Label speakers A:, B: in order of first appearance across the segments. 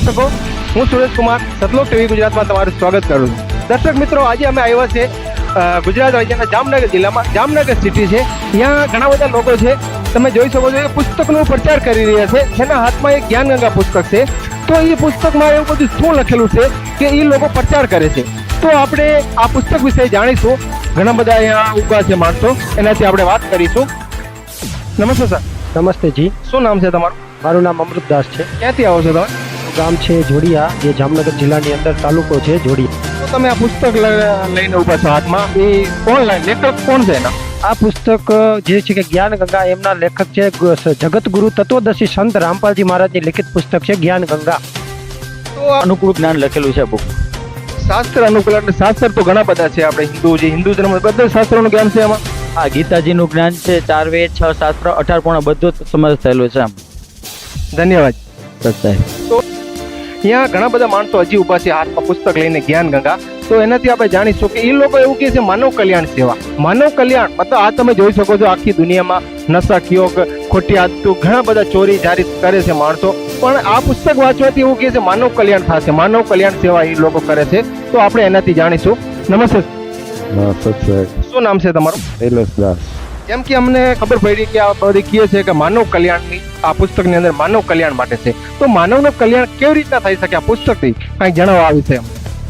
A: દર્શકો, હું સુરેશ કુમાર સતલોક ટીવી ગુજરાતમાં તમારું સ્વાગત કરું છું. દર્શક મિત્રો, આજે અમે આવ્યા છે ગુજરાત રાજ્યના જામનગર જિલ્લામાં. જામનગર સિટી છે, ત્યાં ઘણા બધા લોકો છે. તમે જોઈ શકો છો એ પુસ્તકનો પ્રચાર કરી રહ્યા છે. જેના હાથમાં એક જ્ઞાનગંગા પુસ્તક છે. તો એ પુસ્તકમાં એવું બધું શું લખેલું છે કે એ લોકો પ્રચાર કરે છે. તો આપણે આ પુસ્તક વિશે જાણીશું. ઘણા બધા અહીંયા ઉભા છે માણસો, એનાથી આપણે વાત કરીશું. નમસ્તે સર.
B: નમસ્તે જી.
A: શું નામ છે તમારું?
B: મારું નામ અમૃતદાસ છે.
A: ક્યાંથી આવો છો તમે?
B: ગામ છે જોડિયા, જે જામનગર જિલ્લાની અંદર તાલુકો છે જોડિયા.
A: તો તમે આ પુસ્તક લઈને ઉભા છો હાથમાં, એ કોણ લેખક કોણ છે એના?
B: આ પુસ્તક જે છે કે જ્ઞાન ગંગા, એમના લેખક છે જગતગુરુ તત્વદર્શી સંત રામપાલજી મહારાજની લિખિત પુસ્તક છે જ્ઞાન ગંગા.
A: તો
C: અનુકૂળ જ્ઞાન લખેલું છે બુક.
A: શાસ્ત્ર અનુકૂળ, એટલે શાસ્ત્ર તો ઘણા બધા છે. આપણે હિન્દુ ધર્મ બધા શાસ્ત્રોનું જ્ઞાન છે એમાં.
C: હા, ગીતાજીનું જ્ઞાન છે, 4 વેદ, 6 શાસ્ત્ર, 18 પૂર્ણ બધું સમાવેશ થયેલો છે.
A: ધન્યવાદ
C: સત્ય.
A: તો અહીંયા ઘણા બધા માણસો હજી ઉભા છે હાથમાં પુસ્તક લઈને, જ્ઞાન ગંગા. તો એનાથી આપણે જાણીશું કે એ લોકો એવું કહે છે માનવ કલ્યાણ સેવા. માનવ કલ્યાણ મતલબ આ તમે જોઈ શકો છો આખી દુનિયામાં નશા, યોગ, ખોટી આદતો, ઘણા બધા ચોરી જારી કરે છે માણસો. પણ આ પુસ્તક વાંચવાથી એવું કહે છે માનવ કલ્યાણ થશે, માનવ કલ્યાણ સેવા એ લોકો કરે છે. તો આપણે એનાથી જાણીશું. નમસ્તે. શું નામ છે તમારું?
D: શૈલેષદાસ.
A: જેમ કે અમને ખબર પડી કે આ બધી કહે છે કે માનવ કલ્યાણની આ પુસ્તકની અંદર માનવ કલ્યાણ માટે છે. તો માનવનું કલ્યાણ કેવી રીતના થઈ શકે આ પુસ્તકથી? કંઈક જણાવવા આવી છે.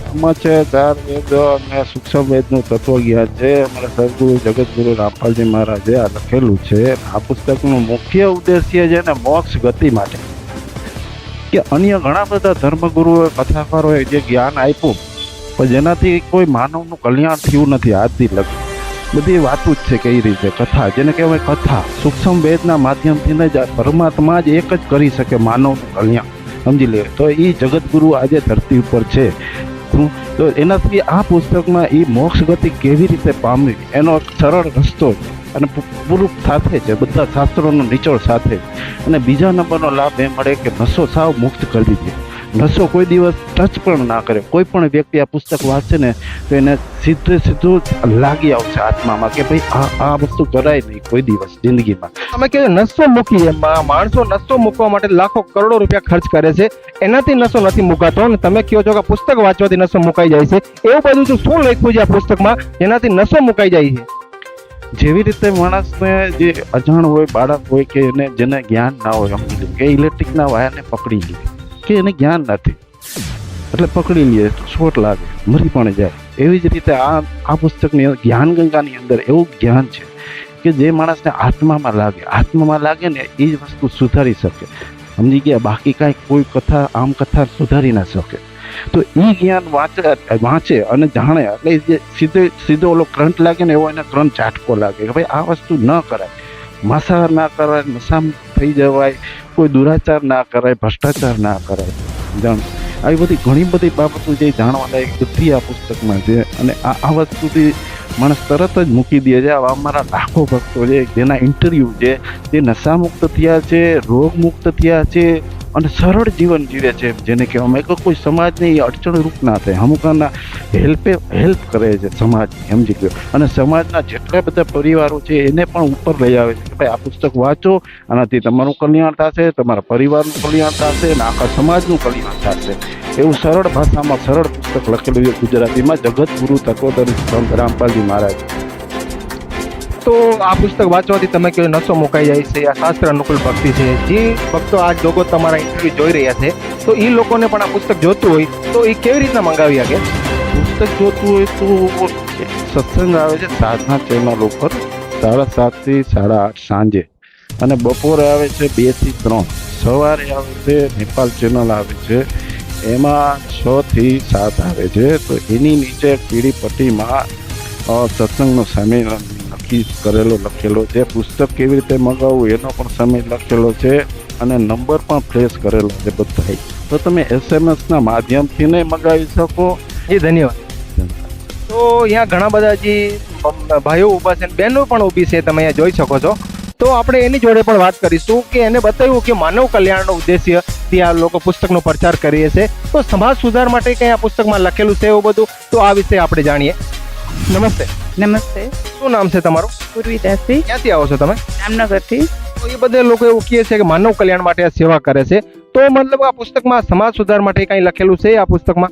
D: આમાં છે 4 વેદ અને સૂક્ષ્મ વેદનું તત્વજ્ઞાન છે. અમારા સદગુરુ જગતગુરુ રામપાલજી મહારાજે આ લખેલું છે. આ પુસ્તકનું મુખ્ય ઉદ્દેશ્ય છે ને મોક્ષ ગતિ માટે. કે અન્ય ઘણા બધા ધર્મગુરુઓએ, કથાકારોએ જે જ્ઞાન આપ્યું, પણ જેનાથી કોઈ માનવનું કલ્યાણ થયું નથી આજથી લગી. બધી વાતું જ છે કઈ રીતે કથા, જેને કહેવાય કથા, સૂક્ષ્મ વેદના માધ્યમથી જ પરમાત્મા જ એક જ કરી શકે માનવનું કલ્યાણ. સમજી લે. તો એ જગતગુરુ આજે ધરતી ઉપર છે. તો એનાથી આ પુસ્તકમાં એ મોક્ષ ગતિ કેવી રીતે પામવી એનો એક સરળ રસ્તો અને પૂરું સાથે છે, બધા શાસ્ત્રોનો નિચોડ સાથે. અને બીજા નંબરનો લાભ એ મળે કે નશો સાવ મુક્ત કરી દીધી. નશો કોઈ દિવસ ટચ પણ ના કરે. કોઈ પણ વ્યક્તિ આ પુસ્તક વાંચે ને તો એને સીધું લાગી આવશે આત્મામાં કે ભાઈ આ વસ્તુ કરાય નહીં કોઈ દિવસ જિંદગીમાં.
A: તમે કહો નશો મૂકી, એમાં માણસો નશો મૂકવા માટે લાખો કરોડો રૂપિયા ખર્ચ કરે છે, એનાથી નશો નથી મુકાતો. અને તમે કહો છો કે પુસ્તક વાંચવાથી નશો મુકાઈ જાય છે. એવું બધું તો શું લખ્યું છે આ પુસ્તકમાં જેનાથી નશો મુકાઈ જાય છે?
D: જેવી રીતે માણસને જે અજાણ હોય, બાળક હોય કે એને જેને જ્ઞાન ના હોય, સમજી લે કે ઇલેક્ટ્રિકના વાયરને પકડી લે કે એને જ્ઞાન નથી એટલે પકડી લે તો શોર્ટ લાગે, મરી પણ જાય. એવી જ રીતે આ પુસ્તકની જ્ઞાન ગંગાની અંદર એવું જ્ઞાન છે કે જે માણસને આત્મામાં લાગે ને એ જ વસ્તુ સુધારી શકે. સમજી ગયા? બાકી કાંઈ કોઈ કથા આમ કથા સુધારી ના શકે. તો એ જ્ઞાન વાંચે અને જાણે એટલે જે સીધો ઓલો કરંટ લાગે ને એવો એને કરંટ ઝાટકો લાગે કે ભાઈ આ વસ્તુ ન કરાય, માંસાહાર ના કરાય, નશામાં થઈ જવાય, કોઈ દુરાચાર ના કરાય, ભ્રષ્ટાચાર ના કરાય. જાણ આવી બધી ઘણી બધી બાબતો જે જાણવા લાયક બધી આ પુસ્તકમાં છે. અને આ વસ્તુથી માણસ તરત જ મૂકી દે છે. અમારા લાખો ભક્તો છે જેના ઇન્ટરવ્યૂ છે, જે નશામુક્ત થયા છે, રોગમુક્ત થયા છે અને સરળ જીવન જીવે છે. જેને કહેવામાં કે કોઈ સમાજને એ અડચણરૂપ ના થાય, અમુકના હેલ્પ કરે છે સમાજની. સમજી ગયો? અને સમાજના જેટલા બધા પરિવારો છે એને પણ ઉપર લઈ આવે છે કે ભાઈ આ પુસ્તક વાંચો, આનાથી તમારું કલ્યાણ થશે, તમારા પરિવારનું કલ્યાણ થશે અને આખા સમાજનું કલ્યાણ થશે. એવું સરળ ભાષામાં સરળ પુસ્તક લખેલું છે ગુજરાતીમાં, જગતગુરુ તત્વદર્શી સંત રામપાલજી મહારાજ.
A: તો આ પુસ્તક વાંચવાથી તમે કહો નશો મુકાઈ જાય છે, આ શાસ્ત્ર અનુકૂળ ભક્તિ છે. જે ભક્તો આ લોકો તમારા ઇન્ટરવ્યુ જોઈ રહ્યા છે, તો એ લોકોને પણ આ પુસ્તક જોતું હોય તો એ કેવી રીતના મંગાવી શકે?
D: પુસ્તક જોતું હોય તો સત્સંગ આવે છે સાધના ચેનલ ઉપર 7:30 થી 8:30 સાંજે, અને બપોરે આવે છે 2 થી 3, સવારે આવે છે નેપાલ ચેનલ આવે છે, એમાં 6 થી 7 આવે છે. તો એની નીચે પીળી પટ્ટીમાં સત્સંગનો સમય લખેલો છે. પુસ્તક કેવી રીતે મંગાવવું એનો પણ સમય લખેલો છે અને નંબર પણ ફ્લેશ કરેલો છે બધા. તો તમે SMS ના માધ્યમથી નહીં મંગાવી શકો.
A: જી ધન્યવાદ. તો અહીંયા ઘણા બધા જે ભાઈઓ ઊભા છે, બહેનો પણ ઊભી છે, તમે અહીંયા જોઈ શકો છો. તો આપણે એની જોડે પણ વાત કરીશું કે એને બતાવ્યું કે માનવ કલ્યાણનો ઉદ્દેશ્ય થી આ લોકો પુસ્તકનો પ્રચાર કરીએ છે. તો સમાજ સુધાર માટે કંઈ આ પુસ્તકમાં લખેલું છે એવું બધું, તો આ વિશે આપણે જાણીએ. નમસ્તે.
E: નમસ્તે.
A: શું નામ છે તમારું?
E: પૂર્વીદાસી.
A: ક્યાંથી આવો છો તમે?
E: જામનગરથી.
A: તો એ બધા લોકો એવું કહે છે કે માનવ કલ્યાણ માટે આ સેવા કરે છે. તો મતલબ આ પુસ્તકમાં સમાજ સુધાર માટે કંઈ લખેલું છે આ પુસ્તકમાં?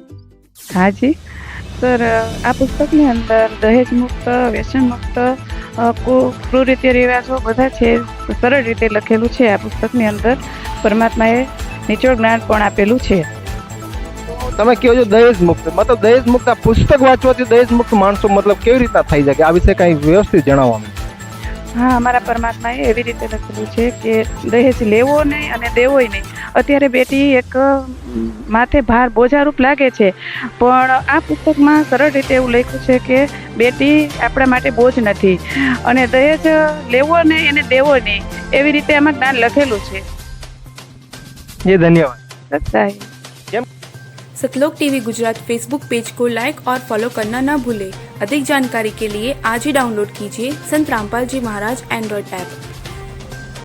E: હાજી સર, આ પુસ્તકની અંદર દહેજ મુક્ત, વ્યસન મુક્ત, કુરીતિ રિવાજો બધા છે સરળ રીતે લખેલું છે. આ પુસ્તકની અંદર પરમાત્માએ નિચોડ જ્ઞાન પણ આપેલું છે.
A: તમે કહો છો દહેજ મુક્ત, મતલબ દહેજ મુક્ત આ પુસ્તક વાંચવાથી દહેજ મુક્ત માણસો મતલબ કેવી રીતના થઈ શકે? આ વિશે કંઈ વ્યવસ્થિત જણાવો અમને.
E: હા, અમારા પરમાત્માએ એવી રીતે લખેલું છે કે દહેજ લેવો નહીં અને દેવોય નહીં. અત્યારે બેટી એક માથે ભાર બોજારૂપ લાગે છે, પણ આ પુસ્તકમાં સરળ રીતે એવું લખ્યું છે કે બેટી આપણા માટે બોજ નથી અને દહેજ લેવો નહીં અને દેવો નહીં, એવી રીતે આમાં જ્ઞાન લખેલું છે.
A: જી ધન્યવાદ.
E: સત્ય
F: सतलोक टीवी गुजरात फेसबुक पेज को लाइक और फॉलो करना न भूलें। अधिक जानकारी के लिए आज ही डाउनलोड कीजिए संत रामपाल जी महाराज एंड्रॉयड ऐप।